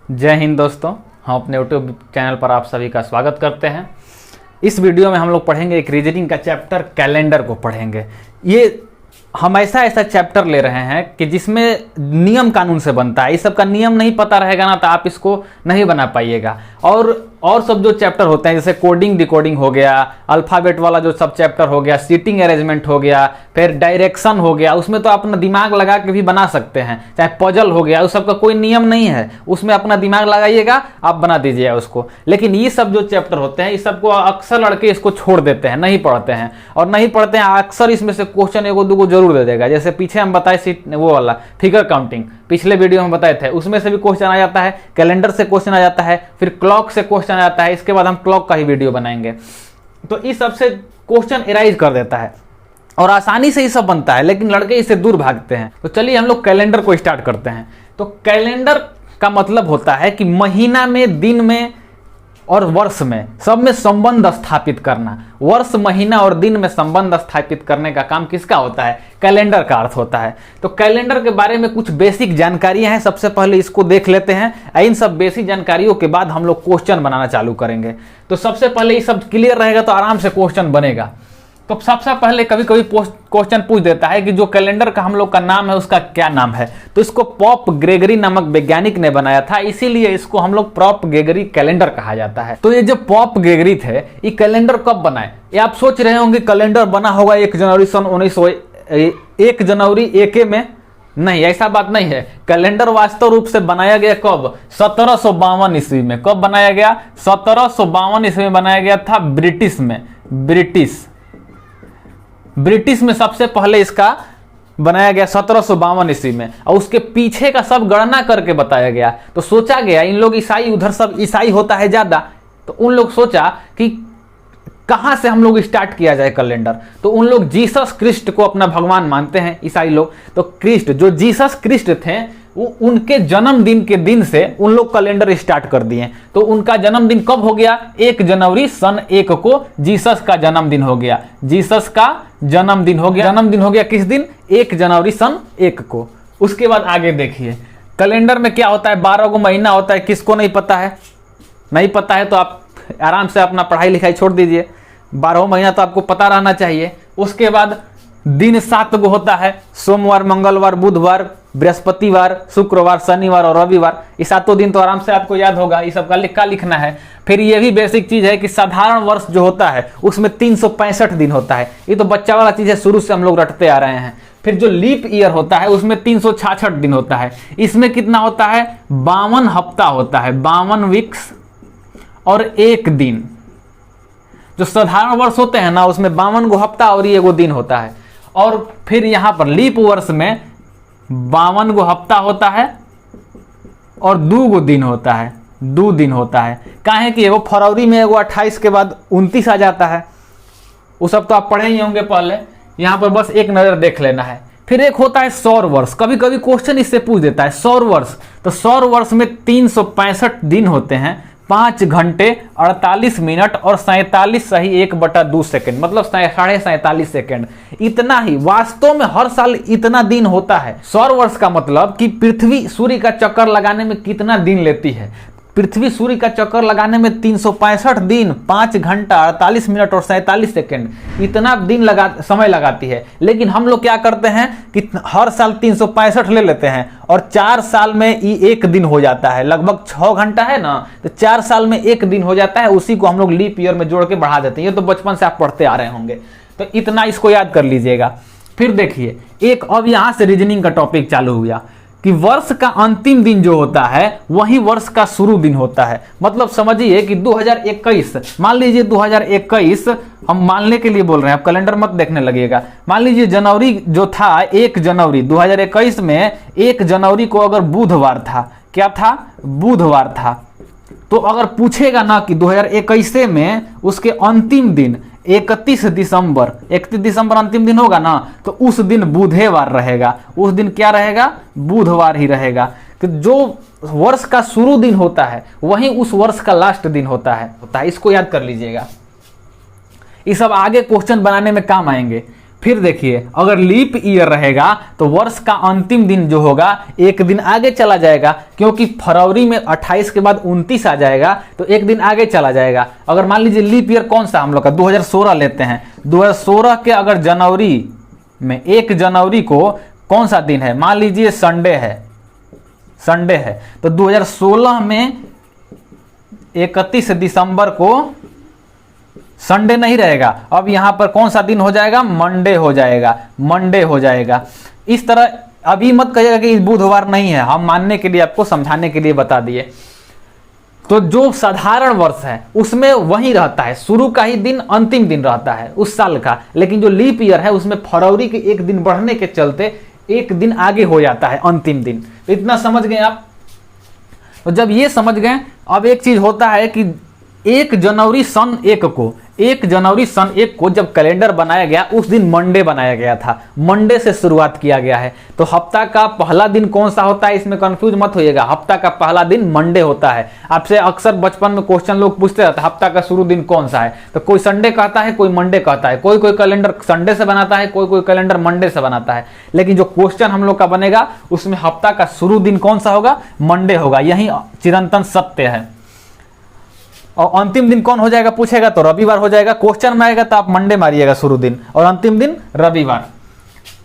जय हिंद दोस्तों, हम अपने यूट्यूब चैनल पर आप सभी का स्वागत करते हैं। इस वीडियो में हम लोग पढ़ेंगे एक रीजनिंग का चैप्टर कैलेंडर को पढ़ेंगे। ये हम ऐसा चैप्टर ले रहे हैं कि जिसमें नियम कानून से बनता है। इस सब का नियम नहीं पता रहेगा ना तो आप इसको नहीं बना पाइएगा। और सब जो चैप्टर होते हैं जैसे कोडिंग डिकोडिंग हो गया, अल्फ़ाबेट वाला जो सब चैप्टर हो गया, सीटिंग अरेंजमेंट हो गया, फिर डायरेक्शन हो गया, उसमें तो अपना दिमाग लगा के भी बना सकते हैं। चाहे पजल हो गया, उस सब का कोई नियम नहीं है, उसमें अपना दिमाग लगाइएगा, आप बना दीजिएगा उसको। लेकिन ये सब जो चैप्टर होते हैं इस सबको अक्सर लड़के इसको छोड़ देते हैं, नहीं पढ़ते हैं। और नहीं पढ़ते हैं अक्सर इसमें से क्वेश्चन एगो दूगो जरूर दे देगा। जैसे पीछे हम बताए सीट वो वाला फिगर काउंटिंग, पिछले वीडियो में बताए थे, उसमें से भी क्वेश्चन आ जाता है, कैलेंडर से क्वेश्चन आ जाता है, फिर क्लॉक से क्वेश्चन आ जाता है। इसके बाद हम क्लॉक का ही वीडियो बनाएंगे। तो इस सब से क्वेश्चन एराइज कर देता है और आसानी से ये सब बनता है, लेकिन लड़के इससे दूर भागते हैं। तो चलिए हम लोग कैलेंडर को स्टार्ट करते हैं। तो कैलेंडर का मतलब होता है कि महीना में, दिन में और वर्ष में, सब में संबंध स्थापित करना। वर्ष, महीना और दिन में संबंध स्थापित करने का काम किसका होता है? कैलेंडर का अर्थ होता है। तो कैलेंडर के बारे में कुछ बेसिक जानकारियां हैं, सबसे पहले इसको देख लेते हैं। इन सब बेसिक जानकारियों के बाद हम लोग क्वेश्चन बनाना चालू करेंगे। तो सबसे पहले ये सब क्लियर रहेगा तो आराम से क्वेश्चन बनेगा। तो सबसे पहले कभी कभी क्वेश्चन पूछ देता है कि जो कैलेंडर का हम लोग का नाम है उसका क्या नाम है। तो इसको पॉप ग्रेगरी नामक वैज्ञानिक ने बनाया था, इसीलिए इसको हम लोग पॉप ग्रेगरी कैलेंडर कहा जाता है। तो ये जो पॉप ग्रेगरी थे, ये कैलेंडर कब बनाए? ये आप सोच रहे होंगे कैलेंडर बना होगा 1 जनवरी सन 1 जनवरी एके में। नहीं, ऐसा बात नहीं है। कैलेंडर वास्तव रूप से बनाया गया कब? 1752 ईस्वी में। कब बनाया गया? 1752 ईस्वी में बनाया गया था ब्रिटिश में। ब्रिटिश में सबसे पहले इसका बनाया गया 1752 ईस्वी में, और उसके पीछे का सब गणना करके बताया गया। तो सोचा गया इन लोग ईसाई, उधर सब ईसाई होता है ज्यादा, तो उन लोग सोचा कि कहां से हम लोग स्टार्ट किया जाए कैलेंडर। तो उन लोग जीसस क्रिस्ट को अपना भगवान मानते हैं ईसाई लोग। तो क्रिस्ट, जो जीसस क्रिस्ट थे, उनके जन्मदिन के दिन से उन लोग कैलेंडर स्टार्ट कर दिए। तो उनका जन्मदिन कब हो गया? 1 जनवरी सन 1 को जीसस का जन्मदिन हो गया। जीसस का जन्मदिन हो गया किस दिन? 1 जनवरी सन 1 को। उसके बाद आगे देखिए कैलेंडर में क्या होता है। 12 को महीना होता है। किसको नहीं पता है? नहीं पता है तो आप आराम से अपना पढ़ाई लिखाई छोड़ दीजिए। 12 महीना तो आपको पता रहना चाहिए। उसके बाद दिन 7 को होता है। सोमवार, मंगलवार, बुधवार, बृहस्पतिवार, शुक्रवार, शनिवार और रविवार। ये 7 दिन तो आराम से आपको याद होगा। ये सब का लिखना है। फिर ये भी बेसिक चीज है कि साधारण वर्ष जो होता है उसमें 365 दिन होता है। ये तो बच्चा वाला चीज है, शुरू से हम लोग रटते आ रहे हैं। फिर जो लीप ईयर होता है उसमें 366 दिन होता है। इसमें कितना होता है? 52 हफ्ता होता है, 52 वीक्स और 1 दिन। जो साधारण वर्ष होते हैं ना उसमें 52 गो हफ्ता और 1 दिन होता है। और फिर यहां पर लीप वर्ष में 52 गो हफ्ता होता है और 2 गो दिन होता है। 2 दिन होता है। काहे कि एगो फरवरी में, एगो 28 के बाद 29 आ जाता है। वो सब तो आप पढ़े ही होंगे पहले, यहां पर बस एक नजर देख लेना है। फिर एक होता है सौर वर्ष। कभी कभी क्वेश्चन इससे पूछ देता है सौर वर्ष। तो सौर वर्ष में 365 दिन होते हैं, 5 घंटे 48 मिनट और 47 सही 1/2 सेकेंड, मतलब 47.5 सेकेंड। इतना ही वास्तव में हर साल इतना दिन होता है। सौर वर्ष का मतलब कि पृथ्वी सूर्य का चक्कर लगाने में कितना दिन लेती है। पृथ्वी सूर्य का चक्कर लगाने में 365 दिन, 5 घंटा 48 मिनट और 47 सेकेंड, इतना दिन समय लगाती है। लेकिन हम लोग क्या करते हैं कि हर साल 365 ले लेते हैं और 4 साल में ये 1 दिन हो जाता है। लगभग 6 घंटा है ना, तो 4 साल में 1 दिन हो जाता है। उसी को हम लोग लीप ईयर में जोड़ के बढ़ा देते हैं। ये तो बचपन से आप पढ़ते आ रहे होंगे, तो इतना इसको याद कर लीजिएगा। फिर देखिए एक अब यहां से रीजनिंग का टॉपिक चालू हुआ कि वर्ष का अंतिम दिन जो होता है वही वर्ष का शुरू दिन होता है। मतलब समझिए कि 2021, मान लीजिए 2021, हम मानने के लिए बोल रहे हैं, आप कैलेंडर मत देखने लगिएगा। मान लीजिए जनवरी जो था 1 जनवरी 2021 में, 1 जनवरी को अगर बुधवार था, क्या था? बुधवार था। तो अगर पूछेगा ना कि 2021 में उसके अंतिम दिन 31 दिसंबर अंतिम दिन होगा ना, तो उस दिन बुधवार रहेगा। उस दिन क्या रहेगा? बुधवार ही रहेगा। कि जो वर्ष का शुरू दिन होता है वही उस वर्ष का लास्ट दिन होता है। इसको याद कर लीजिएगा। ये सब आगे क्वेश्चन बनाने में काम आएंगे। फिर देखिए अगर लीप ईयर रहेगा तो वर्ष का अंतिम दिन जो होगा एक दिन आगे चला जाएगा, क्योंकि फरवरी में 28 के बाद 29 आ जाएगा तो एक दिन आगे चला जाएगा। अगर मान लीजिए लीप ईयर कौन सा हम लोग का 2016 लेते हैं, 2016 के अगर जनवरी में 1 जनवरी को कौन सा दिन है, मान लीजिए संडे है तो 2016 में 31 दिसंबर को संडे नहीं रहेगा, अब यहां पर कौन सा दिन हो जाएगा, मंडे हो जाएगा। इस तरह अभी मत कहिएगा कि बुधवार नहीं है, हम मानने के लिए आपको समझाने के लिए बता दिए। तो जो साधारण वर्ष है उसमें वही रहता है, शुरू का ही दिन अंतिम दिन रहता है उस साल का, लेकिन जो लीप ईयर है उसमें फरवरी के एक दिन बढ़ने के चलते एक दिन आगे हो जाता है अंतिम दिन। तो इतना समझ गए आप। तो जब ये समझ गए, अब एक चीज होता है कि 1 जनवरी सन 1 को जब कैलेंडर बनाया गया उस दिन मंडे बनाया गया था, मंडे से शुरुआत किया गया है। तो हफ्ता का पहला दिन कौन सा होता है, इसमें कंफ्यूज मत होइएगा, हफ्ता का पहला दिन मंडे होता है। आपसे अक्सर बचपन में क्वेश्चन लोग पूछते रहते हैं हफ्ता का शुरू दिन कौन सा है, तो कोई संडे कहता है, कोई मंडे कहता है, कोई कैलेंडर संडे से बनाता है, कोई कैलेंडर मंडे से बनाता है। लेकिन जो क्वेश्चन हम लोग का बनेगा उसमें हफ्ता का शुरू दिन कौन सा होगा, मंडे होगा, यही चिरंतन सत्य है। और अंतिम दिन कौन हो जाएगा पूछेगा तो रविवार हो जाएगा, क्वेश्चन में आएगा तो आप मंडे मारिएगा शुरू दिन और अंतिम दिन रविवार।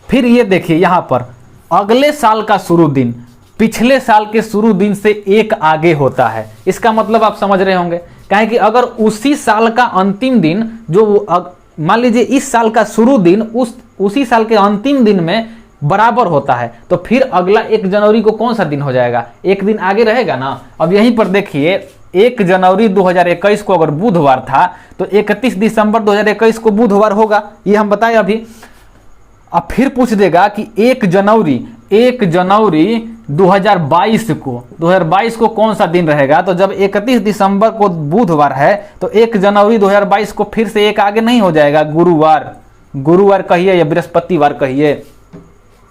फिर ये देखिए यहां पर अगले साल का शुरू दिन पिछले साल के शुरू दिन से एक आगे होता है। इसका मतलब आप समझ रहे होंगे, काहे कि अगर उसी साल का अंतिम दिन जो मान लीजिए इस साल का शुरू दिन उसी साल के अंतिम दिन में बराबर होता है तो फिर अगला 1 जनवरी को कौन सा दिन हो जाएगा, एक दिन आगे रहेगा ना। अब यहीं पर देखिए 1 जनवरी 2021 को अगर बुधवार था तो 31 दिसंबर 2021 को बुधवार होगा, ये हम बताएं अभी। अब फिर पूछ देगा कि 1 जनवरी 2022 को कौन सा दिन रहेगा, तो जब 31 दिसंबर को बुधवार है तो 1 जनवरी 2022 को फिर से एक आगे नहीं हो जाएगा, गुरुवार कहिए या बृहस्पतिवार कहिए।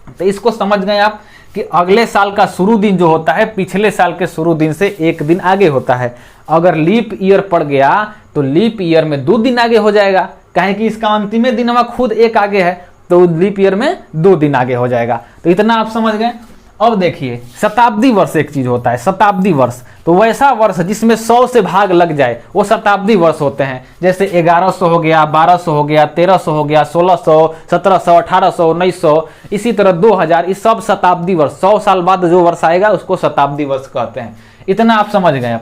तो इसको समझ गए आप कि अगले साल का शुरू दिन जो होता है पिछले साल के शुरू दिन से एक दिन आगे होता है। अगर लीप ईयर पड़ गया तो लीप ईयर में 2 दिन आगे हो जाएगा, काहे कि इसका अंतिम दिन खुद एक आगे है तो लीप ईयर में 2 दिन आगे हो जाएगा। तो इतना आप समझ गए। अब देखिए शताब्दी वर्ष एक चीज होता है, शताब्दी वर्ष तो वैसा वर्ष जिसमें 100 से भाग लग जाए वो शताब्दी वर्ष होते हैं। जैसे 1100 हो गया, 1200 हो गया, 1300 हो गया, 1600, 1700, 1800, 1900, इसी तरह 2000, इस सब शताब्दी वर्ष, 100 साल बाद जो वर्ष आएगा उसको शताब्दी वर्ष कहते हैं। इतना आप समझ गए।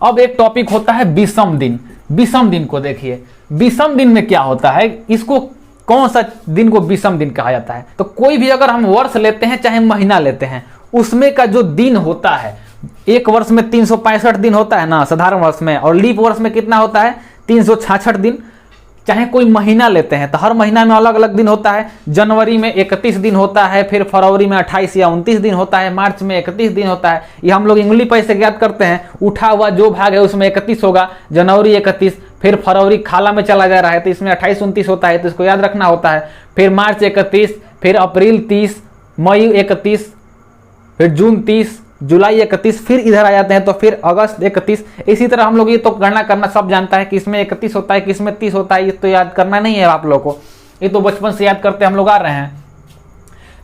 अब एक टॉपिक होता है विषम दिन। विषम दिन को देखिए, विषम दिन में क्या होता है, इसको कौन सा दिन को विषम दिन कहा जाता है। तो कोई भी अगर हम वर्ष लेते हैं चाहे महीना लेते हैं उसमें का जो दिन होता है, एक वर्ष में 365 दिन होता है ना साधारण वर्ष में, और लीप वर्ष में कितना होता है 366 दिन। चाहे कोई महीना लेते हैं तो हर महीना में अलग अलग दिन होता है। जनवरी में 31 दिन होता है, फिर फरवरी में 28 या 29 दिन होता है, मार्च में 31 दिन होता है। ये हम लोग इंग्लिश पर से ज्ञात करते हैं, उठा हुआ जो भाग है उसमें 31 होगा, जनवरी 31, फिर फरवरी खाला में चला जा रहा है तो इसमें 28-29 होता है, तो इसको याद रखना होता है। फिर मार्च 31, फिर अप्रैल 30, मई 31, फिर जून 30, जुलाई 31, फिर इधर आ जाते हैं तो फिर अगस्त 31। इसी तरह हम लोग ये तो गणना करना सब जानता है कि इसमें 31 होता है, किसमें 30 होता है, ये तो याद करना नहीं है आप लोग को, ये तो बचपन से याद करते हम लोग आ रहे हैं।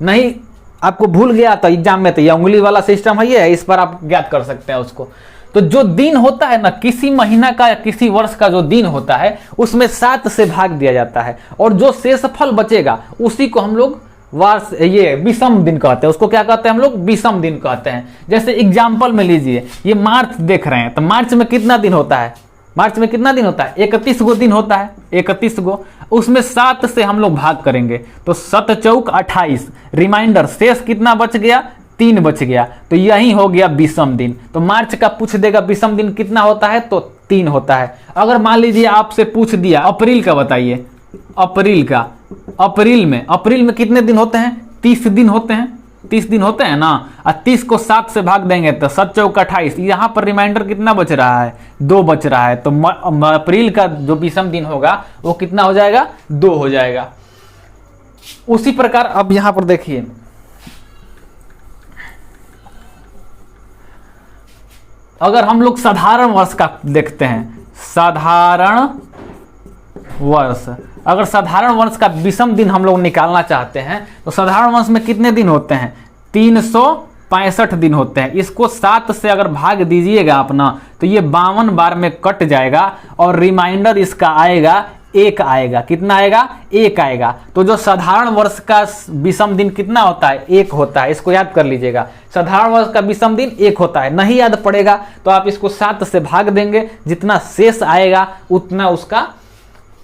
नहीं आपको भूल गया तो एग्जाम में तो ये उंगली वाला सिस्टम है, ये इस पर आप ज्ञात कर सकते हैं उसको। तो जो दिन होता है ना किसी महीना का या किसी वर्ष का जो दिन होता है उसमें 7 से भाग दिया जाता है और जो शेषफल बचेगा उसी को हम लोग वर्ष ये विषम दिन कहते हैं। उसको क्या कहते हैं हम लोग, विषम दिन कहते हैं। जैसे एग्जाम्पल में लीजिए ये मार्च देख रहे हैं तो मार्च में कितना दिन होता है, मार्च में कितना दिन होता है 31 गो दिन होता है, 31 गो, उसमें 7 से हम लोग भाग करेंगे तो 7 चौक 28, रिमाइंडर शेष कितना बच गया 3 बच गया, तो यही हो गया विषम दिन। तो मार्च का पूछ देगा विषम दिन कितना होता है तो 3 होता है। अगर मान लीजिए आपसे पूछ दिया अप्रैल का बताइए, अप्रैल का, अप्रैल में कितने दिन होते हैं 30 दिन होते हैं, 30 दिन होते हैं ना, और 30 को 7 से भाग देंगे तो 7 चौक 28, यहाँ पर रिमाइंडर कितना बच रहा है 2 बच रहा है, तो अप्रैल का जो विषम दिन होगा वो कितना हो जाएगा 2 हो जाएगा। उसी प्रकार अब यहाँ पर देखिए अगर हम लोग साधारण वर्ष का देखते हैं, साधारण वर्ष अगर साधारण वर्ष का विषम दिन हम लोग निकालना चाहते हैं तो साधारण वर्ष में कितने दिन होते हैं? 365 दिन होते हैं। इसको 7 से अगर भाग दीजिएगा अपना तो ये 52 बार में कट जाएगा और रिमाइंडर इसका आएगा 1 आएगा। कितना आएगा? 1 आएगा। तो जो साधारण वर्ष का विषम दिन कितना होता है? 1 होता है। इसको याद कर लीजिएगा, साधारण वर्ष का विषम दिन 1 होता है। नहीं याद पड़ेगा तो आप इसको 7 से भाग देंगे, जितना शेष आएगा उतना उसका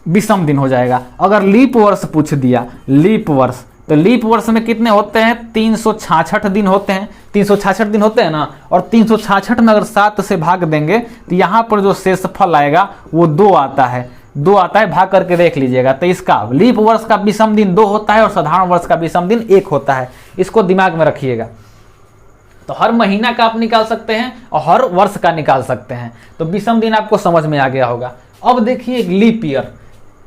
विषम दिन हो जाएगा। अगर लीप वर्ष पूछ दिया, लीप वर्ष, तो लीप वर्ष में कितने होते हैं? 366 दिन होते हैं। 366 दिन होते हैं ना, और 366 में अगर 7 से भाग देंगे तो यहाँ पर जो शेषफल आएगा वो 2 आता है। 2 आता है, भाग करके देख लीजिएगा। तो इसका लीप वर्ष का विषम दिन 2 होता है और साधारण वर्ष का विषम दिन 1 होता है। इसको दिमाग में रखिएगा। तो हर महीना का आप निकाल सकते हैं और हर वर्ष का निकाल सकते हैं। तो विषम दिन आपको समझ में आ गया होगा। अब देखिए लीप ईयर।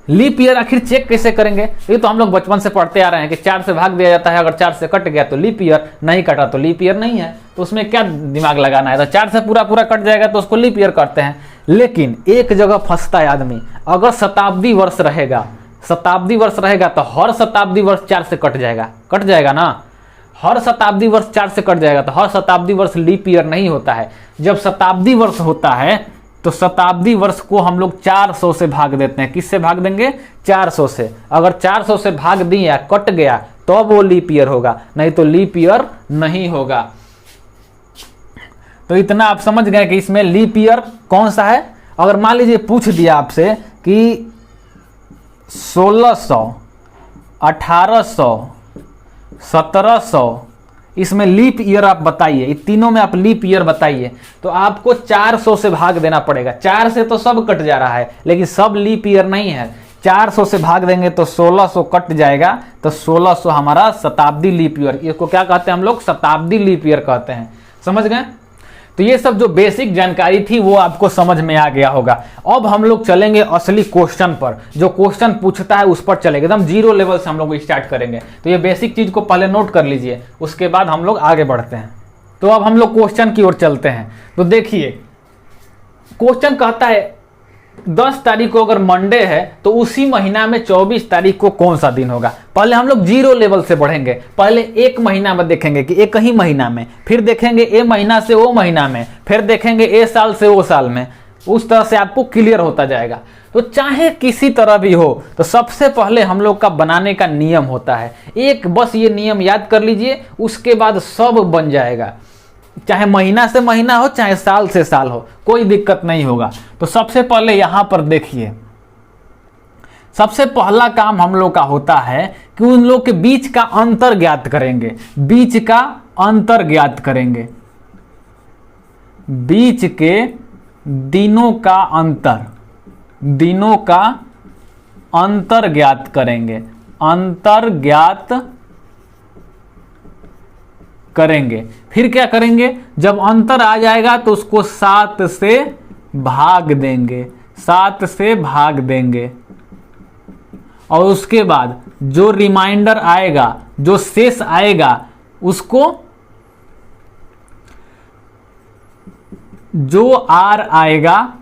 लीप ईयर आखिर चेक कैसे करेंगे? ये तो हम लोग बचपन से पढ़ते आ रहे हैं कि 4 से भाग दिया जाता है, अगर 4 से कट गया तो लीप ईयर, नहीं कटा तो लीप ईयर नहीं है। तो उसमें क्या दिमाग लगाना है? तो 4 से पूरा पूरा कट जाएगा तो उसको लीप ईयर करते हैं। लेकिन एक जगह फंसता है आदमी, अगर शताब्दी वर्ष रहेगा, शताब्दी वर्ष रहेगा तो हर शताब्दी वर्ष 4 से कट जाएगा। कट जाएगा ना, हर शताब्दी वर्ष 4 से कट जाएगा। तो हर शताब्दी वर्ष लीप ईयर नहीं होता है। जब शताब्दी वर्ष होता है तो शताब्दी वर्ष को हम लोग 400 से भाग देते हैं। किससे भाग देंगे? 400 से। अगर 400 से भाग दिया, कट गया तो वो लीप ईयर होगा, नहीं तो लीप ईयर नहीं होगा। तो इतना आप समझ गए कि इसमें लीप ईयर कौन सा है। अगर मान लीजिए पूछ दिया आपसे कि 1600, 1800, 1700, इसमें लीप ईयर आप बताइए, इन तीनों में आप लीप ईयर बताइए। तो आपको 400 से भाग देना पड़ेगा। 4 से तो सब कट जा रहा है, लेकिन सब लीप ईयर नहीं है। 400 से भाग देंगे तो 1600 कट जाएगा। तो 1600 हमारा शताब्दी लीप ईयर, इसको क्या कहते हैं हम लोग? शताब्दी लीप ईयर कहते हैं। समझ गए? तो ये सब जो बेसिक जानकारी थी वो आपको समझ में आ गया होगा। अब हम लोग चलेंगे असली क्वेश्चन पर। जो क्वेश्चन पूछता है उस पर चलेंगे, एकदम 0 लेवल से हम लोग स्टार्ट करेंगे। तो ये बेसिक चीज को पहले नोट कर लीजिए, उसके बाद हम लोग आगे बढ़ते हैं। तो अब हम लोग क्वेश्चन की ओर चलते हैं। तो देखिए क्वेश्चन कहता है 10 तारीख को अगर मंडे है तो उसी महीना में 24 तारीख को कौन सा दिन होगा। पहले हम लोग 0 लेवल से बढ़ेंगे। पहले एक महीना में देखेंगे कि एक ही महीना में, फिर देखेंगे ए महीना से वो महीना में, फिर देखेंगे ए साल से वो साल में। उस तरह से आपको क्लियर होता जाएगा। तो चाहे किसी तरह भी हो, तो सबसे पहले हम लोग का बनाने का नियम होता है एक, बस ये नियम याद कर लीजिए, उसके बाद सब बन जाएगा। चाहे महीना से महीना हो, चाहे साल से साल हो, कोई दिक्कत नहीं होगा। तो सबसे पहले यहां पर देखिए, सबसे पहला काम हम लोग का होता है कि उन लोग के बीच का अंतर ज्ञात करेंगे। बीच का अंतर ज्ञात करेंगे, बीच के दिनों का अंतर, दिनों का अंतर ज्ञात करेंगे, अंतर ज्ञात करेंगे। फिर क्या करेंगे? जब अंतर आ जाएगा तो उसको 7 से भाग देंगे, 7 से भाग देंगे। और उसके बाद जो रिमाइंडर आएगा, जो शेष आएगा, उसको जो आर आएगा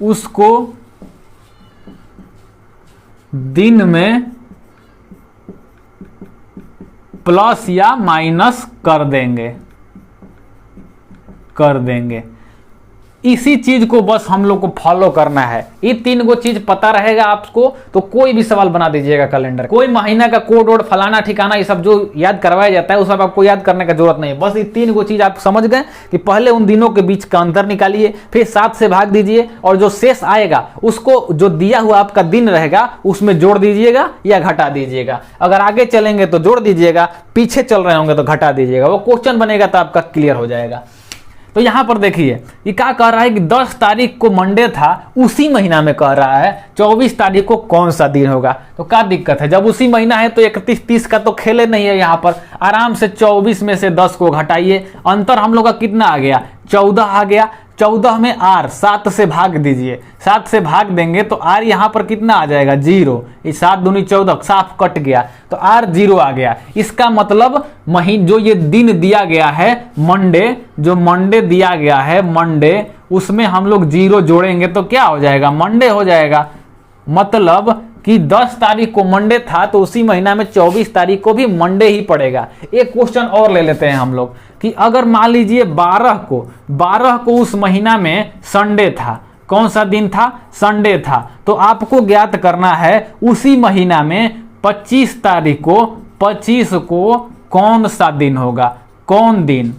उसको दिन में प्लस या माइनस कर देंगे। इसी चीज को बस हम लोग को फॉलो करना है। ये 3 गो चीज पता रहेगा आपको तो कोई भी सवाल बना दीजिएगा कैलेंडर। कोई महीना का कोड वोड फलाना ठिकाना ये सब जो याद करवाया जाता है वो सब आपको याद करने का जरूरत नहीं है। बस ये 3 गो चीज आप समझ गए कि पहले उन दिनों के बीच का अंतर निकालिए, फिर 7 से भाग दीजिए, और जो शेष आएगा उसको जो दिया हुआ आपका दिन रहेगा उसमें जोड़ दीजिएगा या घटा दीजिएगा। अगर आगे चलेंगे तो जोड़ दीजिएगा, पीछे चल रहे होंगे तो घटा दीजिएगा। वो क्वेश्चन बनेगा तो आपका क्लियर हो जाएगा। तो यहां पर देखिए ये क्या कह रहा है कि 10 तारीख को मंडे था, उसी महीना में कह रहा है 24 तारीख को कौन सा दिन होगा। तो क्या दिक्कत है? जब उसी महीना है तो 31-30 का तो खेले नहीं है। यहाँ पर आराम से 24 में से 10 को घटाइए। अंतर हम लोग का कितना आ गया? 14 आ गया। 14 में r 7 से भाग दीजिए, 7 से भाग देंगे तो r यहाँ पर कितना आ जाएगा 0, ये 7 दूनी 14 साफ कट गया तो r 0 आ गया। इसका मतलब जो ये दिन दिया गया है मंडे, जो मंडे दिया गया है मंडे, उसमें हम लोग 0 जोड़ेंगे तो क्या हो जाएगा मंडे हो जाएगा। मतलब कि 10 तारीख को मंडे था तो उसी महीना में 24 तारीख को भी मंडे ही पड़ेगा। एक क्वेश्चन और ले लेते हैं हम लोग कि अगर मान लीजिए 12 को उस महीना में संडे था, कौन सा दिन था संडे था, तो आपको ज्ञात करना है उसी महीना में 25 तारीख को 25 को कौन सा दिन होगा, कौन दिन।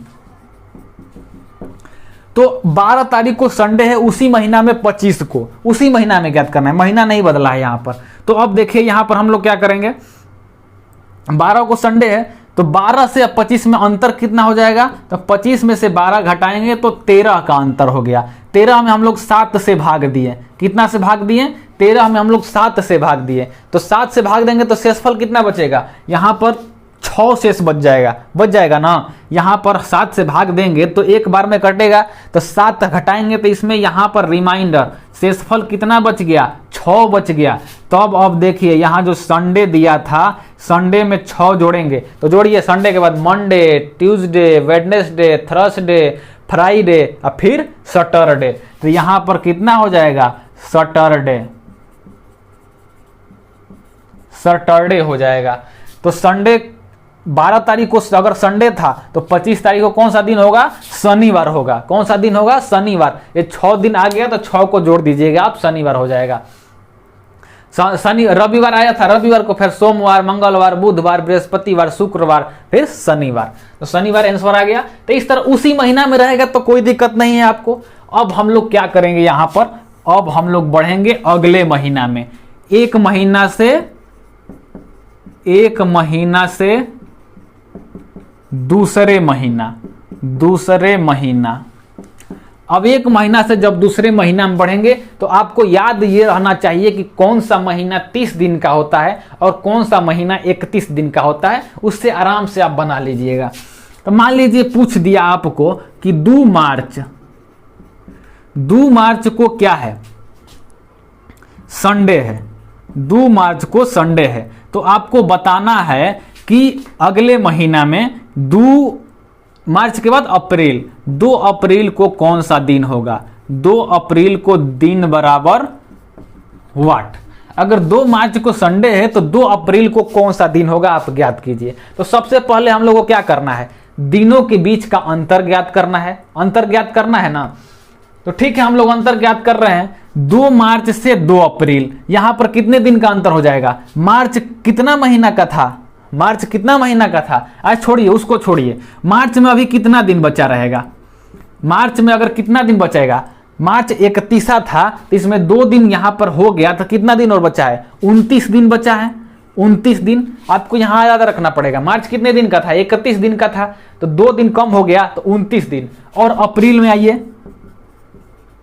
तो 12 तारीख को संडे है, उसी महीना में 25 को, उसी महीना में ज्ञात करना है, महीना नहीं बदला है यहां पर। तो अब देखिए यहां पर हम लोग क्या करेंगे, 12 को संडे है तो 12 से 25 में अंतर कितना हो जाएगा, तो 25 में से 12 घटाएंगे तो 13 का अंतर हो गया। 13 में हम लोग 7 से भाग दिए, कितना से भाग दिए 13 में हम लोग 7 से भाग दिए, तो 7 से भाग देंगे तो शेषफल कितना बचेगा, यहां पर 6 शेष बच जाएगा ना। यहां पर 7 से भाग देंगे तो एक बार में कटेगा, तो 7 घटाएंगे तो इसमें यहां पर रिमाइंडर शेषफल कितना बच गया 6 बच गया। तब अब देखिए यहां जो संडे दिया था, संडे में 6 जोड़ेंगे तो जोड़िए, संडे के बाद Monday, Tuesday, Wednesday, Thursday, Friday और फिर सैटरडे, तो यहां पर कितना हो जाएगा सैटरडे हो जाएगा। तो संडे 12 तारीख को अगर संडे था तो 25 तारीख को कौन सा दिन होगा, शनिवार होगा। कौन सा दिन होगा, शनिवार। ये 6 दिन आ गया तो 6 को जोड़ दीजिएगा आप, शनिवार हो जाएगा। रविवार आया था, रविवार को फिर सोमवार, मंगलवार, बुधवार, बृहस्पतिवार, शुक्रवार, फिर शनिवार, तो शनिवार आंसर आ गया। तो इस तरह उसी महीना में रहेगा तो कोई दिक्कत नहीं है आपको। अब हम लोग क्या करेंगे यहां पर, अब हम लोग बढ़ेंगे अगले महीना में, एक महीना से दूसरे महीना। अब एक महीना से जब दूसरे महीना में बढ़ेंगे तो आपको याद ये रहना चाहिए कि कौन सा महीना 30 दिन का होता है और कौन सा महीना 31 दिन का होता है, उससे आराम से आप बना लीजिएगा। तो मान लीजिए पूछ दिया आपको कि 2 मार्च को क्या है, संडे है, 2 मार्च को संडे है, तो आपको बताना है कि अगले महीना में 2 मार्च के बाद अप्रैल, 2 अप्रैल को कौन सा दिन होगा, 2 अप्रैल को दिन बराबर व्हाट। अगर 2 मार्च को संडे है तो 2 अप्रैल को कौन सा दिन होगा आप ज्ञात कीजिए। तो सबसे पहले हम लोगों को क्या करना है, दिनों के बीच का अंतर ज्ञात करना है, अंतर ज्ञात करना है ना। तो ठीक है हम लोग अंतर ज्ञात कर रहे हैं, 2 मार्च से 2 अप्रैल, यहां पर कितने दिन का अंतर हो जाएगा, मार्च कितना महीना का था, मार्च कितना महीना का था, आज छोड़िए उसको छोड़िए, मार्च में अभी कितना दिन बचा रहेगा, मार्च में अगर कितना दिन बचेगा, मार्च 31 था तो इसमें 2 दिन यहां पर हो गया तो कितना दिन और बचा है, 29 दिन बचा है, 29 दिन आपको यहां याद रखना पड़ेगा। मार्च कितने दिन का था, 31 दिन का था, तो 2 दिन कम हो गया तो 29 दिन। और अप्रैल में आइए,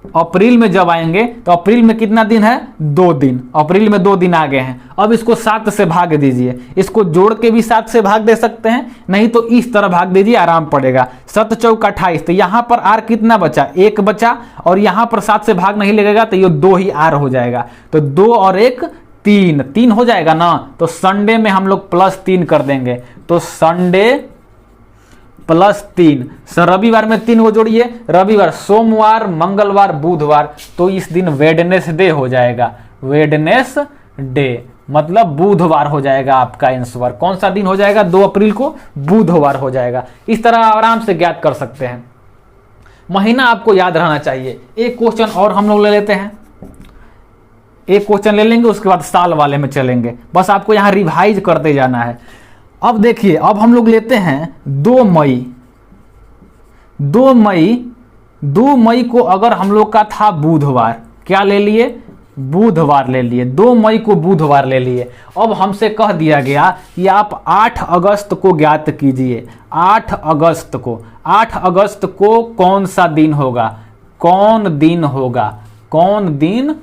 अप्रैल में जब आएंगे तो अप्रैल में कितना दिन है, 2 दिन, अप्रैल में 2 दिन आ गए हैं। अब इसको 7 से भाग दीजिए, इसको जोड़ के भी 7 से भाग दे सकते हैं, नहीं तो इस तरह भाग दीजिए, आराम पड़ेगा। 7 चौक 28, तो यहां पर आर कितना बचा, 1 बचा, और यहां पर 7 से भाग नहीं लगेगा तो ये 2 ही आर हो जाएगा, तो 2 और 1 3 हो जाएगा ना। तो संडे में हम लोग +3 कर देंगे, तो संडे +3, रविवार में 3 को जोड़िए, रविवार, सोमवार, मंगलवार, बुधवार, तो इस दिन वेडनेसडे हो जाएगा, वेडनेसडे मतलब बुधवार हो जाएगा आपका आंसर। कौन सा दिन हो जाएगा, 2 अप्रैल को बुधवार हो जाएगा। इस तरह आराम से ज्ञात कर सकते हैं, महीना आपको याद रहना चाहिए। एक क्वेश्चन और हम लोग ले लेते हैं, एक क्वेश्चन ले लेंगे, उसके बाद साल वाले में चलेंगे, बस आपको यहां रिवाइज करते जाना है। अब देखिए, अब हम लोग लेते हैं 2 मई को अगर हम लोग का था बुधवार, क्या ले लिए, बुधवार ले लिए, 2 मई को बुधवार ले लिए। अब हमसे कह दिया गया कि आप 8 अगस्त को ज्ञात कीजिए, 8 अगस्त को कौन सा दिन होगा, कौन दिन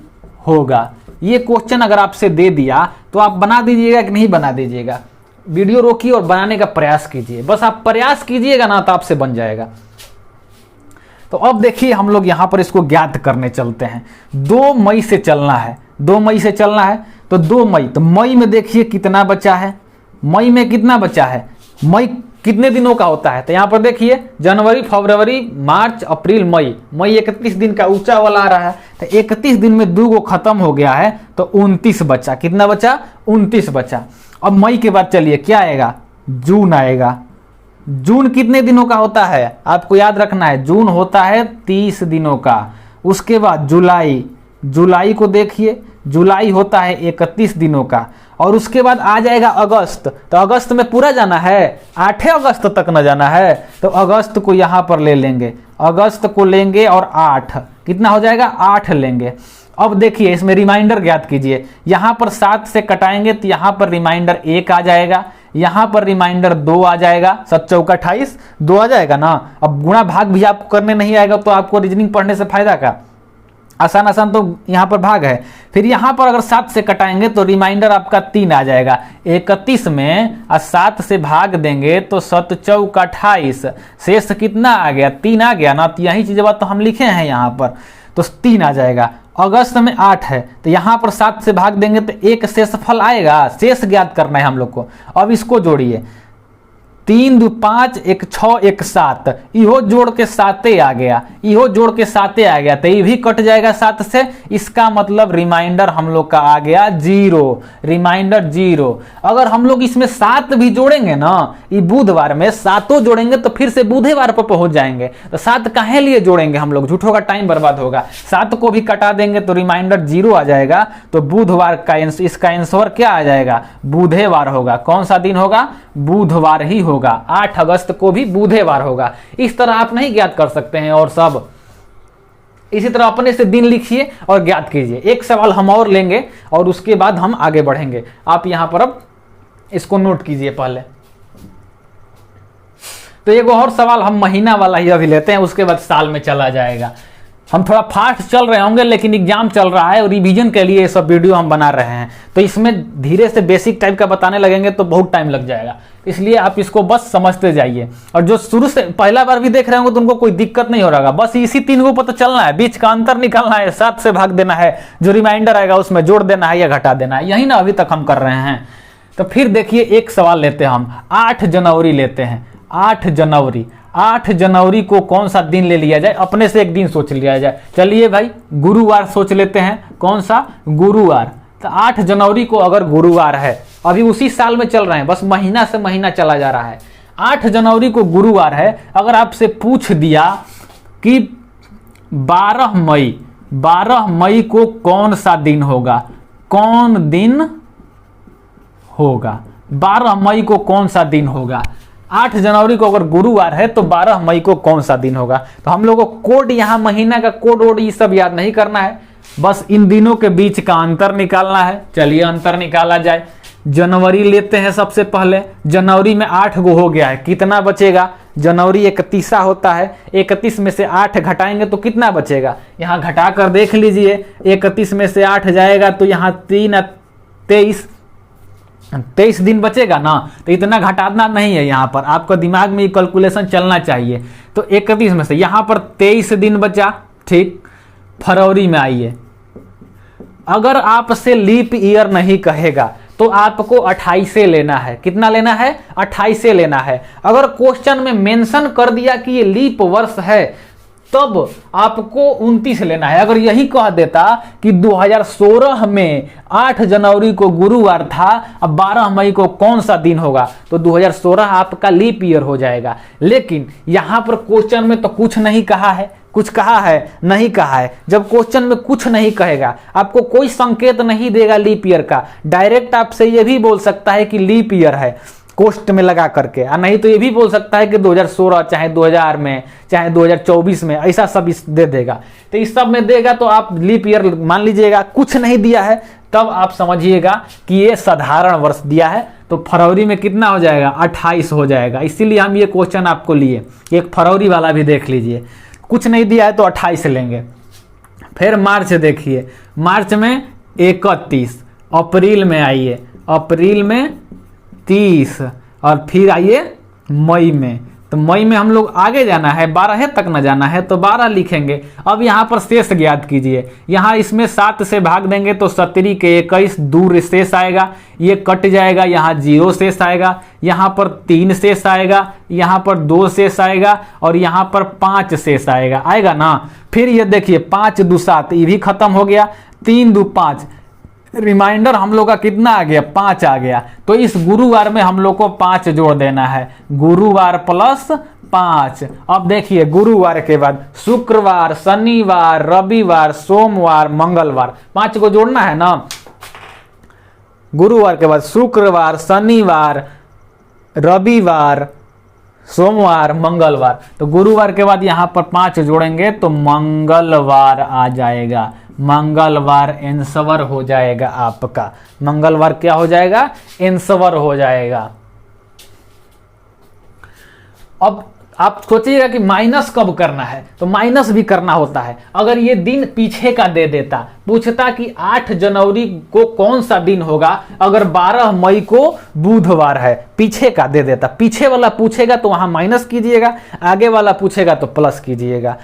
होगा। ये क्वेश्चन अगर आपसे दे दिया तो आप बना दीजिएगा कि नहीं बना दीजिएगा, वीडियो रोकिए और बनाने का प्रयास कीजिए, बस आप प्रयास कीजिएगा ना तो आपसे बन जाएगा। तो अब देखिए हम लोग यहाँ पर इसको ज्ञात करने चलते हैं। 2 मई से चलना है, 2 मई से चलना है। तो 2 मई, तो मई में देखिए कितना बचा है, मई में कितना बचा है, मई कितने दिनों का होता है। तो यहाँ पर देखिए जनवरी, फरवरी, मार्च, अप्रैल, मई, मई 31 दिन का ऊंचा वाला आ रहा है। तो 31 दिन में 2 को खत्म हो गया है तो 29 बचा। कितना बचा? 29 बचा। अब मई के बाद चलिए क्या आएगा? जून आएगा। जून कितने दिनों का होता है आपको याद रखना है, जून होता है 30 दिनों का। उसके बाद जुलाई, जुलाई को देखिए, जुलाई होता है 31 दिनों का। और उसके बाद आ जाएगा अगस्त। तो अगस्त में पूरा जाना है, 8 अगस्त तक न जाना है। तो अगस्त को यहाँ पर ले लेंगे, अगस्त को लेंगे और 8, कितना हो जाएगा? 8 लेंगे। अब देखिए इसमें रिमाइंडर ज्ञात कीजिए। यहाँ पर 7 से कटाएंगे तो यहाँ पर रिमाइंडर 1 आ जाएगा, यहाँ पर रिमाइंडर 2 आ जाएगा। 7 चौका 28, 2 आ जाएगा ना। अब गुणा भाग भी आपको करने नहीं आएगा तो आपको रीजनिंग पढ़ने से फायदा का, आसान आसान तो यहाँ पर भाग है। फिर यहाँ पर अगर 7 से कटाएंगे तो रिमाइंडर आपका 3 आ जाएगा। 31 में 7 से भाग देंगे तो 7 चौका 28, शेष कितना आ गया? 3 आ गया ना। तो यही चीज़ बात तो हम लिखे हैं यहाँ पर, तो 3 आ जाएगा। अगस्त में 8 है तो यहाँ पर 7 से भाग देंगे तो 1 शेषफल आएगा, शेष ज्ञात करना है हम लोग को। अब इसको जोड़िए, 3 2 5 1 6 1 7, इहो जोड़ के 7 आ गया, इहो जोड़ के 7 आ गया। तो ये भी कट जाएगा 7 से। इसका मतलब रिमाइंडर हम लोग का आ गया 0, रिमाइंडर 0। अगर हम लोग इसमें 7 भी जोड़ेंगे ना, ये बुधवार में 7 जोड़ेंगे तो फिर से बुधवार पर पहुंच जाएंगे। तो 7 काहे लिए जोड़ेंगे हम लोग, झूठों का टाइम बर्बाद होगा। 7 को भी कटा देंगे तो रिमाइंडर 0 आ जाएगा। तो बुधवार का इसका आंसर क्या आ जाएगा? बुधवार होगा। कौन सा दिन होगा? बुधवार ही होगा। 8 अगस्त को भी बुधवार होगा। इस तरह आप नहीं ज्ञात कर सकते हैं और सब इसी तरह अपने से दिन लिखिए और ज्ञात कीजिए। एक सवाल हम और लेंगे और उसके बाद हम आगे बढ़ेंगे। आप यहां पर अब इसको नोट कीजिए पहले। तो एक और सवाल हम महीना वाला ही अभी लेते हैं, उसके बाद साल में चला जाएगा। हम थोड़ा फास्ट चल रहे होंगे लेकिन एग्जाम चल रहा है और रिवीजन के लिए ये सब वीडियो हम बना रहे हैं, तो इसमें धीरे से बेसिक टाइप का बताने लगेंगे तो बहुत टाइम लग जाएगा। इसलिए आप इसको बस समझते जाइए। और जो शुरू से पहला बार भी देख रहे होंगे तो उनको कोई दिक्कत नहीं हो रहा, बस इसी 3 को पता चलना है, बीच का अंतर निकालना है, 7 से भाग देना है, जो रिमाइंडर आएगा उसमें जोड़ देना है या घटा देना है। यही ना अभी तक हम कर रहे हैं। तो फिर देखिए एक सवाल लेते हैं हम, 8 जनवरी लेते हैं। 8 जनवरी, 8 जनवरी को कौन सा दिन ले लिया जाए? अपने से एक दिन सोच लिया जाए। चलिए भाई गुरुवार सोच लेते हैं। कौन सा? गुरुवार। तो 8 जनवरी को अगर गुरुवार है, अभी उसी साल में चल रहे हैं, बस महीना से महीना चला जा रहा है। 8 जनवरी को गुरुवार है। अगर आपसे पूछ दिया कि 12 मई को कौन सा दिन होगा, कौन दिन होगा? 12 मई को कौन सा दिन होगा? 8 जनवरी को अगर गुरुवार है तो 12 मई को कौन सा दिन होगा? तो हम लोगों को कोड, यहाँ महीना का कोड वोड ये सब याद नहीं करना है, बस इन दिनों के बीच का अंतर निकालना है। चलिए अंतर निकाला जाए। जनवरी लेते हैं सबसे पहले। जनवरी में 8 गो हो गया है, कितना बचेगा? जनवरी 31 होता है, 31 में से 8 घटाएंगे तो कितना बचेगा? यहाँ घटा कर देख लीजिए। 31 में से 8 जाएगा तो यहाँ 3 23 दिन बचेगा ना। तो इतना घटाना नहीं है, यहाँ पर आपका दिमाग में कैलकुलेशन चलना चाहिए। तो 31 में से यहाँ पर 23 दिन बचा। ठीक, फरवरी में आइए। अगर आपसे लीप ईयर नहीं कहेगा तो आपको 28 लेना है। कितना लेना है? 28 लेना है। अगर क्वेश्चन में मेंशन कर दिया कि ये लीप वर्ष है तब आपको 29 लेना है। अगर यही कह देता कि 2016 में 8 जनवरी को गुरुवार था, अब 12 मई को कौन सा दिन होगा, तो 2016 आपका लीप ईयर हो जाएगा। लेकिन यहां पर क्वेश्चन में तो कुछ नहीं कहा है। कुछ कहा है? नहीं कहा है। जब क्वेश्चन में कुछ नहीं कहेगा, आपको कोई संकेत नहीं देगा लीप ईयर का, डायरेक्ट आपसे यह भी बोल सकता है कि लीप ईयर है कोष्ट में लगा करके, और नहीं तो ये भी बोल सकता है कि 2016 चाहे 2000 में चाहे 2024 में, ऐसा सब इस दे देगा। तो इस सब में देगा तो आप लीप ईयर मान लीजिएगा। कुछ नहीं दिया है तब आप समझिएगा कि ये साधारण वर्ष दिया है। तो फरवरी में कितना हो जाएगा? 28 हो जाएगा। इसीलिए हम ये क्वेश्चन आपको लिए। एक फरवरी वाला भी देख लीजिए। कुछ नहीं दिया है तो 28 लेंगे। फिर मार्च देखिए, मार्च में 31, अप्रैल में आइए, अप्रैल में 30, और फिर आइए मई में, तो मई में हम लोग आगे जाना है, 12 तक न जाना है तो 12 लिखेंगे। अब यहाँ पर शेष ज्ञात कीजिए। यहाँ इसमें 7 से भाग देंगे तो 17 के 21 दूर शेष आएगा, ये कट जाएगा, यहाँ 0 शेष आएगा, यहाँ पर 3 शेष आएगा, यहाँ पर 2 शेष आएगा और यहाँ पर 5 शेष आएगा, आएगा ना। फिर ये देखिए 5 2 7, ये भी खत्म हो गया, 3 2 5, रिमाइंडर हम लोग का कितना आ गया, 5 आ गया। तो इस गुरुवार में हम लोग को 5 जोड़ देना है, गुरुवार प्लस 5। अब देखिए गुरुवार के बाद शुक्रवार, शनिवार, रविवार, सोमवार, मंगलवार, 5 को जोड़ना है ना। गुरुवार के बाद शुक्रवार, शनिवार, रविवार, सोमवार, मंगलवार। तो गुरुवार के बाद यहाँ पर 5 जोड़ेंगे तो मंगलवार आ जाएगा। मंगलवार आंसर हो जाएगा आपका। मंगलवार क्या हो जाएगा, आंसर हो जाएगा। अब आप सोचिएगा कि माइनस कब करना है, तो माइनस भी करना होता है। अगर ये दिन पीछे का दे देता, पूछता कि 8 जनवरी को कौन सा दिन होगा, अगर 12 मई को बुधवार है, पीछे का दे देता, पीछे वाला पूछेगा तो वहां माइनस कीजिएगा, आगे वाला पूछेगा तो प्लस कीजिएगा।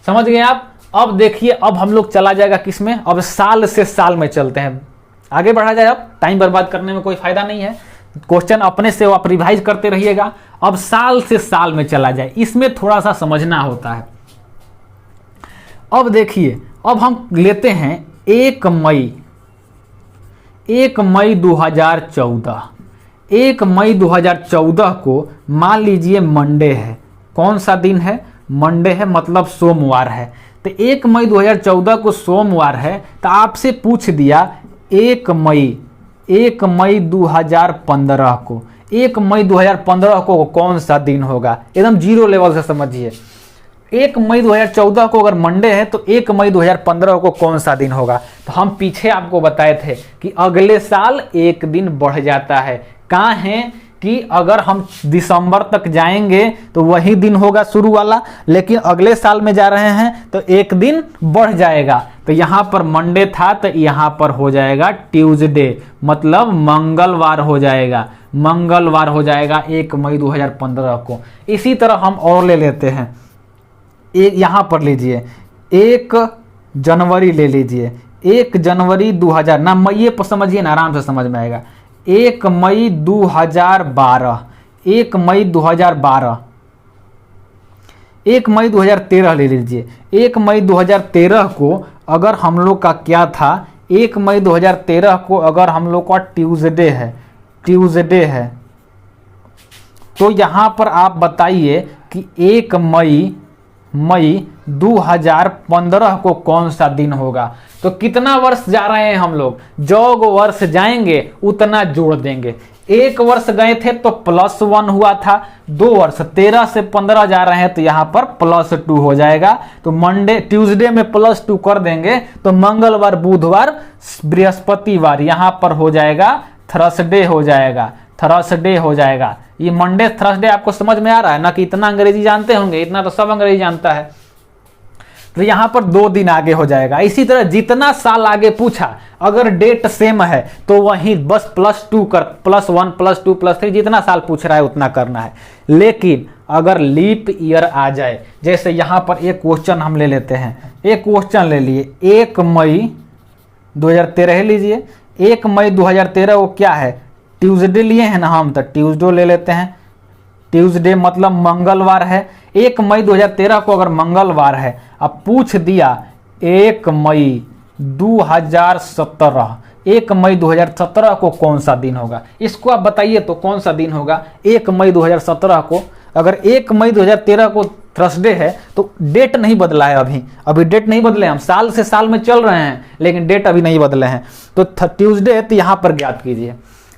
समझ गए आप। अब देखिए अब हम लोग चला जाएगा किसमें, अब साल से साल में चलते हैं, आगे बढ़ा जाए। अब टाइम बर्बाद करने में कोई फायदा नहीं है, क्वेश्चन अपने से आप रिवाइज करते रहिएगा। अब साल से साल में चला जाए, इसमें थोड़ा सा समझना होता है। अब देखिए अब हम लेते हैं 1 मई 2014। 1 मई 2014 को मान लीजिए मंडे है। कौन सा दिन है, मंडे है, मतलब सोमवार है। तो 1 मई 2014 को सोमवार है, तो आपसे पूछ दिया 1 मई 2015 को, 1 मई 2015 को कौन सा दिन होगा, एकदम जीरो लेवल से समझिए। 1 मई 2014 को अगर मंडे है तो 1 मई 2015 को कौन सा दिन होगा। तो हम पीछे आपको बताए थे कि अगले साल 1 दिन बढ़ जाता है। कहाँ है कि अगर हम दिसंबर तक जाएंगे तो वही दिन होगा शुरू वाला, लेकिन अगले साल में जा रहे हैं तो 1 दिन बढ़ जाएगा। तो यहाँ पर मंडे था तो यहाँ पर हो जाएगा ट्यूसडे, मतलब मंगलवार हो जाएगा। मंगलवार हो जाएगा 1 मई 2015 को। इसी तरह हम और ले लेते हैं, यहाँ पर लीजिए 1 जनवरी ले लीजिए। 1 जनवरी 2000 ना, मई पर समझिए ना, आराम से समझ में आएगा। 1 मई 2012, 1 मई 2012, 1 मई 2013 ले लीजिए। 1 मई 2013 को अगर हम लोग का क्या था, 1 मई 2013 को अगर हम लोग का ट्यूसडे है, तो यहाँ पर आप बताइए कि 1 मई 2015 को कौन सा दिन होगा। तो कितना वर्ष जा रहे हैं हम लोग, जो वर्ष जाएंगे उतना जोड़ देंगे। 1 वर्ष गए थे तो +1 हुआ था, 2 वर्ष 13 से 15 जा रहे हैं तो यहाँ पर +2 हो जाएगा। तो मंडे ट्यूसडे में +2 कर देंगे तो मंगलवार, बुधवार, बृहस्पतिवार यहाँ पर हो जाएगा थर्सडे हो जाएगा, थर्सडे हो जाएगा। ये मंडे थर्सडे आपको समझ में आ रहा है ना, कि इतना अंग्रेजी जानते होंगे, इतना तो सब अंग्रेजी जानता है। तो यहाँ पर 2 दिन आगे हो जाएगा। इसी तरह जितना साल आगे पूछा, अगर डेट सेम है तो वहीं बस +2 कर, +1 +2 +3 जितना साल पूछ रहा है उतना करना है। लेकिन अगर लीप ईयर आ जाए, जैसे यहाँ पर एक क्वेश्चन हम ले लेते हैं, एक क्वेश्चन ले लिए 1 मई 2013 लीजिए। 1 मई 2013 वो क्या है, ट्यूसडे लिए हैं ना हम, तो ट्यूसडे ले लेते हैं। ट्यूसडे मतलब मंगलवार है। 1 मई 2013 को अगर मंगलवार है, अब पूछ दिया 1 मई 2017, 1 मई 2017 को कौन सा दिन होगा, इसको आप बताइए तो कौन सा दिन होगा 1 मई 2017 को। अगर 1 मई 2013 को थर्सडे है तो डेट नहीं बदला है, अभी डेट नहीं बदले, हम साल से साल में चल रहे हैं लेकिन डेट अभी नहीं बदले हैं। तो ट्यूसडे है तो यहाँ पर ज्ञात कीजिए।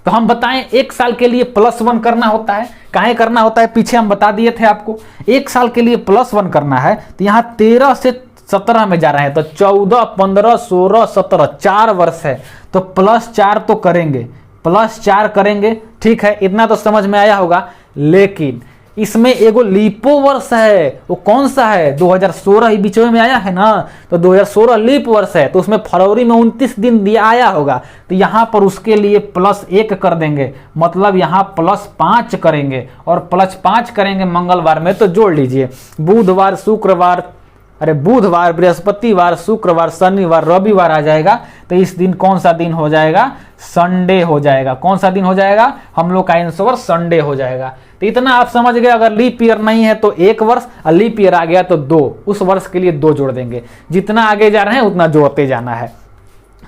तो हम बताएं 1 साल के लिए +1 करना होता है। काहे करना होता है, पीछे हम बता दिए थे आपको। 1 साल के लिए +1 करना है तो यहाँ 13 से 17 में जा रहे हैं तो 14, 15, 16, 17 4 वर्ष है तो +4 तो करेंगे, +4 करेंगे। ठीक है, इतना तो समझ में आया होगा। लेकिन इसमें एगो लीपो वर्ष है, वो कौन सा है, 2016 ही बीच में आया है ना, तो 2016 लीप वर्ष है, तो उसमें फरवरी में 29 दिन दिया आया होगा, तो यहाँ पर उसके लिए +1 कर देंगे, मतलब यहाँ +5 करेंगे और +5 करेंगे मंगलवार में, तो जोड़ लीजिए बुधवार, शुक्रवार, अरे बुधवार, बृहस्पतिवार, शुक्रवार, शनिवार, रविवार आ जाएगा, तो इस दिन कौन सा दिन हो जाएगा, संडे हो जाएगा। कौन सा दिन हो जाएगा, हम लोग का आंसर संडे हो जाएगा। तो इतना आप समझ गए, अगर लीप ईयर नहीं है तो 1 वर्ष और लीप ईयर आ गया तो 2, उस वर्ष के लिए 2 जोड़ देंगे। जितना आगे जा रहे हैं उतना जोड़ते जाना है।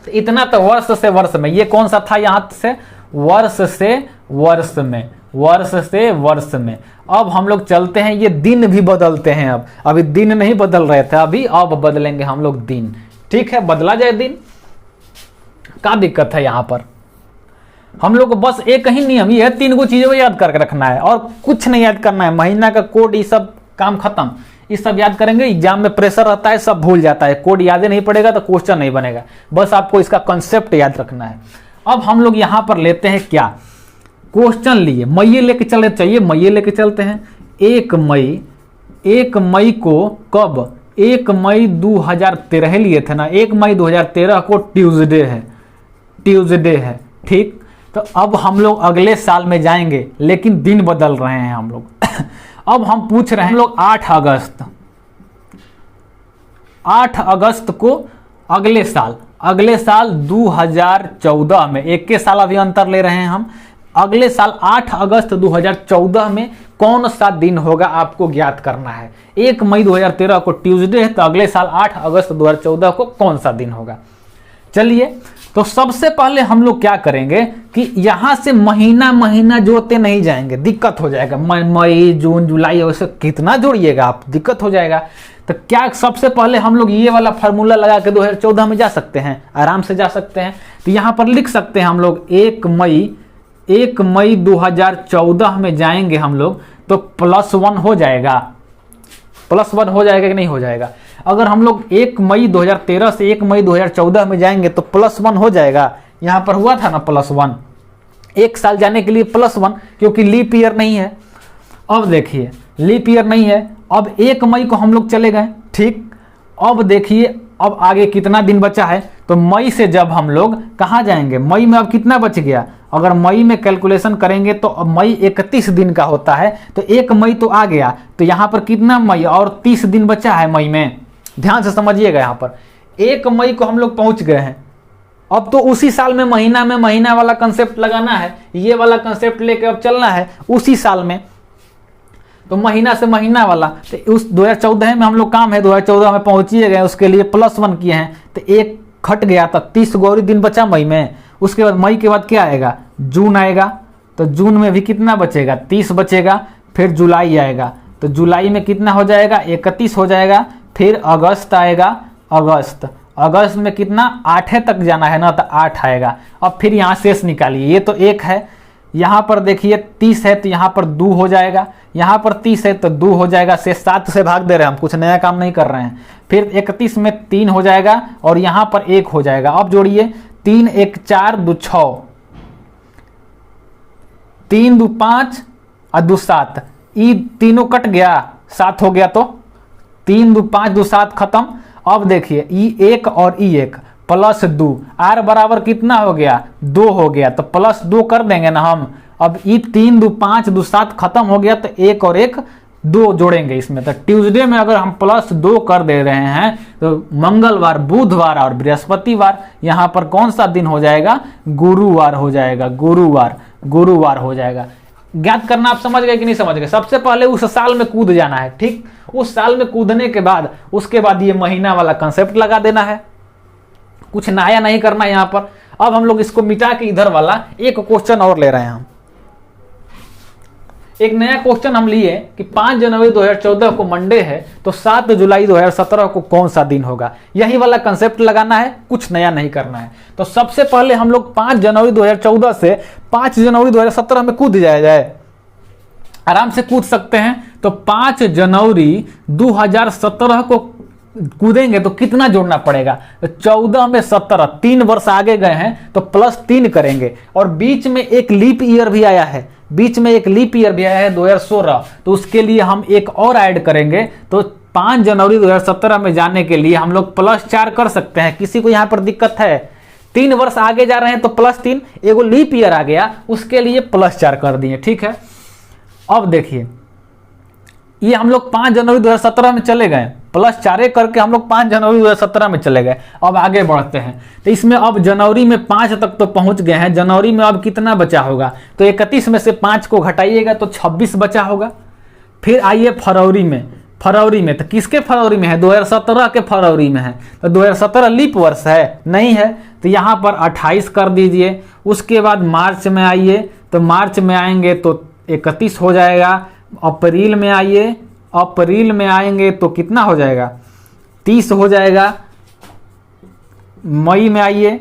तो इतना तो वर्ष से वर्ष में, ये कौन सा था, यहाँ से वर्ष से वर्ष में, वर्ष से वर्ष में। अब हम लोग चलते हैं, ये दिन भी बदलते हैं। अब अभी दिन नहीं बदल रहे थे, अभी अब बदलेंगे हम लोग दिन। ठीक है, बदला जाए दिन, क्या दिक्कत है। यहाँ पर हम लोग को बस एक ही नियम, ये है 3 गो चीजों को याद करके रखना है और कुछ नहीं याद करना है। महीना का कोड, ये सब काम खत्म, ये सब याद करेंगे, एग्जाम में प्रेशर रहता है, सब भूल जाता है। कोड याद नहीं पड़ेगा तो क्वेश्चन नहीं बनेगा, बस आपको इसका कंसेप्ट याद रखना है। अब हम लोग यहाँ पर लेते हैं क्या, क्वेश्चन लिए, मई लेके चले, चाहिए मई लेके चलते हैं। 1 मई को कब, 1 मई 2013 लिए थे ना, 1 मई 2013 को ट्यूसडे है, ठीक। तो अब हम लोग अगले साल में जाएंगे, लेकिन दिन बदल रहे हैं हम लोग। अब हम पूछ रहे हैं हम लोग 8 अगस्त को अगले साल 2014 में, एक के साल अभी अंतर ले रहे हैं हम। अगले साल 8 अगस्त 2014 में कौन सा दिन होगा आपको ज्ञात करना है। 1 मई 2013 को ट्यूसडे है, तो अगले साल 8 अगस्त 2014 को कौन सा दिन होगा। चलिए, तो सबसे पहले हम लोग क्या करेंगे कि यहां से महीना जोड़ते नहीं जाएंगे, दिक्कत हो जाएगा। मई, जून, जुलाई, वैसे कितना जोड़िएगा आप, दिक्कत हो जाएगा। तो क्या सबसे पहले हम लोग ये वाला फार्मूला लगा के 2014 में जा सकते हैं, आराम से जा सकते हैं। तो यहां पर लिख सकते हैं हम लोग 1 मई 2014 में जाएंगे हम लोग, तो +1 हो जाएगा, +1 हो जाएगा कि नहीं हो जाएगा। अगर हम लोग 1 मई 2013 से 1 मई 2014 में जाएंगे तो +1 हो जाएगा। यहाँ पर हुआ था ना +1, एक साल जाने के लिए +1, क्योंकि लीप ईयर नहीं है। अब देखिए लीप ईयर नहीं है, अब 1 मई को हम लोग चले गए, ठीक। अब देखिए अब आगे कितना दिन बचा है, तो मई से जब हम लोग कहाँ जाएंगे, मई में अब कितना बच गया। अगर मई में कैलकुलेशन करेंगे तो अब मई 31 दिन का होता है, तो 1 मई तो आ गया, तो यहाँ पर कितना मई और 30 दिन बचा है मई में। ध्यान से समझिएगा, यहाँ पर 1 मई को हम लोग पहुंच गए हैं। अब तो उसी साल में महीना वाला कंसेप्ट लगाना है, ये वाला कंसेप्ट लेके अब चलना है उसी साल में। तो महीना से महीना वाला, तो उस 2014 में हम लोग काम है, 2014 में पहुंचिए गए, उसके लिए +1 किए हैं, तो 1 खट गया, तो 30 गौरी दिन बचा मई में। उसके बाद मई के बाद क्या आएगा, जून आएगा, तो जून में भी कितना बचेगा, 30 बचेगा। फिर जुलाई आएगा, तो जुलाई में कितना हो जाएगा, 31 हो जाएगा। फिर अगस्त आएगा, अगस्त में कितना, 8 तक जाना है ना, तो 8 आएगा। अब फिर यहाँ शेष निकालिए, ये तो 1 है, यहाँ पर देखिए 30 है, तो यहाँ पर 2 हो जाएगा, यहाँ पर 30 है तो 2 हो जाएगा, शेष 7 से भाग दे रहे हैं हम, कुछ नया काम नहीं कर रहे हैं। फिर 31 में 3 हो जाएगा और यहाँ पर 1 हो जाएगा। अब जोड़िए, 3 1 4 2 6, 3 2 5 और 2 7, ये तीनों कट गया, 7 हो गया, तो 3 2 5 2 7 खत्म। अब देखिए E1 और E1 +2, R बराबर कितना हो गया, 2 हो गया, तो +2 कर देंगे ना हम। अब ये 3 2 5 2 7 खत्म हो गया, तो 1 और 1 2 जोड़ेंगे इसमें। तो ट्यूसडे में अगर हम +2 कर दे रहे हैं, तो मंगलवार, बुधवार और बृहस्पतिवार, यहाँ पर कौन सा दिन हो जाएगा, गुरुवार हो जाएगा, गुरुवार हो जाएगा। ज्ञात करना आप समझ गए कि नहीं समझ गए। सबसे पहले उस साल में कूद जाना है, ठीक। उस साल में कूदने के बाद उसके बाद ये महीना वाला कंसेप्ट लगा देना है, कुछ नया नहीं करना है यहाँ पर। अब हम लोग इसको मिटा के इधर वाला एक क्वेश्चन और ले रहे हैं हम। एक नया क्वेश्चन हम लिए कि 5 जनवरी 2014 को मंडे है, तो 7 जुलाई 2017 को कौन सा दिन होगा। यही वाला कंसेप्ट लगाना है, कुछ नया नहीं करना है। तो सबसे पहले हम लोग 5 जनवरी 2014 से 5 जनवरी 2017 में कूद जाए, आराम से कूद सकते हैं। तो 5 जनवरी 2017 को कूदेंगे तो कितना जोड़ना पड़ेगा, तो 14 में 17, 3 वर्ष आगे गए हैं तो +3 करेंगे। और बीच में एक लीप ईयर भी आया है, बीच में एक लीप ईयर भी आया है 2016, तो उसके लिए हम एक और ऐड करेंगे। तो 5 जनवरी 2017 में जाने के लिए हम लोग +4 कर सकते हैं। किसी को यहाँ पर दिक्कत है? 3 वर्ष आगे जा रहे हैं तो +3, एगो लीप ईयर आ गया उसके लिए +4 कर दिए। ठीक है, अब देखिए ये हम लोग 5 जनवरी 2017 में चले गए, +4 करके हम लोग 5 जनवरी 2017 में चले गए। अब आगे बढ़ते हैं, तो इसमें अब जनवरी में 5 तक तो पहुंच गए हैं। जनवरी में अब कितना बचा होगा, तो 31 में से 5 को घटाइएगा तो 26 बचा होगा। फिर आइए फरवरी में, फरवरी में तो किसके फरवरी में है, 2017 के फरवरी में है। तो 2017 लीप वर्ष है नहीं है, तो यहाँ पर 28 कर दीजिए। उसके बाद मार्च में आइए, तो मार्च में आएंगे तो 31 हो जाएगा। अप्रैल में आइए, अप्रैल में आएंगे तो कितना हो जाएगा, 30 हो जाएगा। मई में आइए,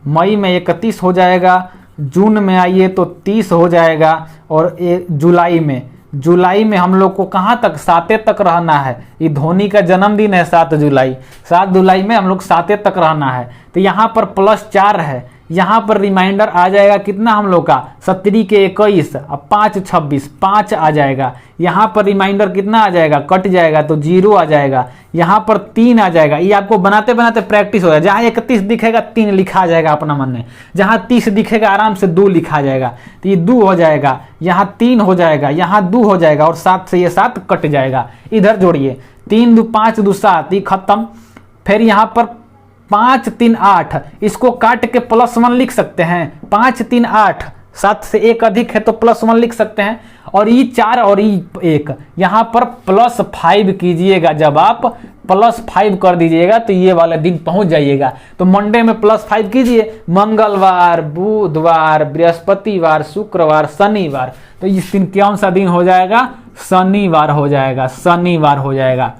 मई में 31 हो जाएगा। जून में आइए तो 30 हो जाएगा। और जुलाई में, जुलाई में हम लोग को कहाँ तक, 7 तक रहना है। ये धोनी का जन्मदिन है 7 जुलाई, 7 जुलाई में हम लोग 7 तक रहना है। तो यहाँ पर +4 है, यहाँ पर रिमाइंडर आ जाएगा कितना हम लोग का, 17 के 21, अब 5 26, 5 आ जाएगा। यहाँ पर रिमाइंडर कितना आ जाएगा, कट जाएगा तो 0 आ जाएगा। यहाँ पर 3 आ जाएगा। ये आपको बनाते बनाते प्रैक्टिस हो जाएगा। जहाँ 31 दिखेगा 3 लिखा जाएगा अपना मन में, जहाँ 30 दिखेगा आराम से 2 लिखा जाएगा। तो ये 2 हो जाएगा, यहाँ 3 हो जाएगा, यहाँ 2 हो जाएगा और 7 से ये 7 कट जाएगा। इधर जोड़िए, 3 2 5 2 7, ये खत्म। फिर यहाँ पर 5 3 8, इसको काट के +1 लिख सकते हैं। 5 3 8, 7 से 1 अधिक है तो +1 लिख सकते हैं। और ये 4 और ये 1, यहाँ पर +5 कीजिएगा। जब आप +5 कर दीजिएगा तो ये वाला दिन पहुंच जाइएगा। तो मंडे में +5 कीजिए, मंगलवार, बुधवार, बृहस्पतिवार, शुक्रवार, शनिवार, तो इस दिन कौन सा दिन हो जाएगा, शनिवार हो जाएगा, शनिवार हो जाएगा।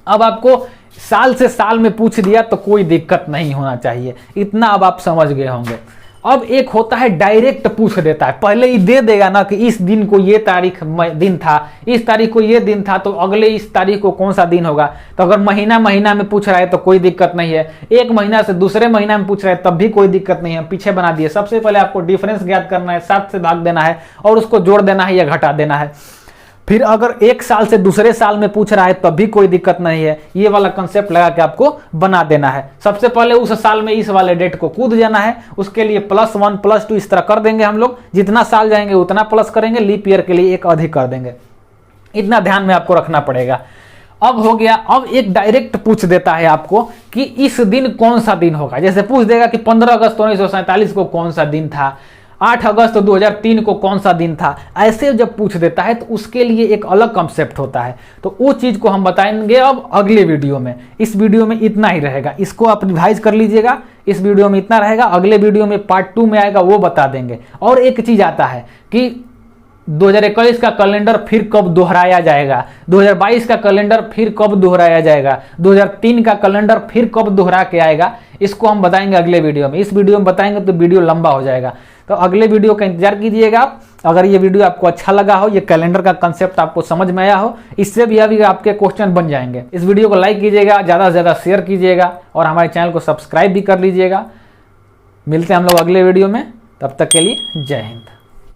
अब आपको साल से साल में पूछ दिया तो कोई दिक्कत नहीं होना चाहिए, इतना अब आप समझ गए होंगे। अब एक होता है डायरेक्ट पूछ देता है, पहले ही दे देगा ना कि इस दिन को ये तारीख दिन था, इस तारीख को ये दिन था, तो अगले इस तारीख को कौन सा दिन होगा। तो अगर महीना महीना में पूछ रहा है तो कोई दिक्कत नहीं है, एक महीना से दूसरे महीना में पूछ रहा है तब भी कोई दिक्कत नहीं है, पीछे बना दिए। सबसे पहले आपको डिफरेंस ज्ञात करना है, 7 से भाग देना है और उसको जोड़ देना है या घटा देना है। फिर अगर एक साल से दूसरे साल में पूछ रहा है तब भी कोई दिक्कत नहीं है, ये वाला कंसेप्ट लगा के आपको बना देना है। सबसे पहले उस साल में इस वाले डेट को कूद जाना है, उसके लिए +1 +2 इस तरह कर देंगे हम लोग। जितना साल जाएंगे उतना प्लस करेंगे, लीप ईयर के लिए 1 अधिक कर देंगे। इतना ध्यान में आपको रखना पड़ेगा। अब हो गया, अब एक डायरेक्ट पूछ देता है आपको कि इस दिन कौन सा दिन होगा। जैसे पूछ देगा कि 15 अगस्त 1947 को कौन सा दिन था, 8 अगस्त 2003 को कौन सा दिन था। ऐसे जब पूछ देता है तो उसके लिए एक अलग कॉन्सेप्ट होता है, तो वो चीज़ को हम बताएंगे अब अगले वीडियो में। इस वीडियो में इतना ही रहेगा, इसको आप रिवाइज कर लीजिएगा। इस वीडियो में इतना रहेगा, अगले वीडियो में पार्ट 2 में आएगा, वो बता देंगे। और एक चीज़ आता है कि 2021 का कैलेंडर फिर कब दोहराया जाएगा, 2022 का कैलेंडर फिर कब दोहराया जाएगा, 2003 का कैलेंडर फिर कब दोहरा के आएगा, इसको हम बताएंगे अगले वीडियो में। इस वीडियो में बताएंगे तो वीडियो लंबा हो जाएगा, तो अगले वीडियो का इंतजार कीजिएगा आप। अगर ये वीडियो आपको अच्छा लगा हो, ये कैलेंडर का कंसेप्ट आपको समझ में आया हो, इससे भी अभी आपके क्वेश्चन बन जाएंगे। इस वीडियो को लाइक कीजिएगा, ज़्यादा से ज़्यादा शेयर कीजिएगा और हमारे चैनल को सब्सक्राइब भी कर लीजिएगा। मिलते हैं हम लोग अगले वीडियो में, तब तक के लिए जय हिंद।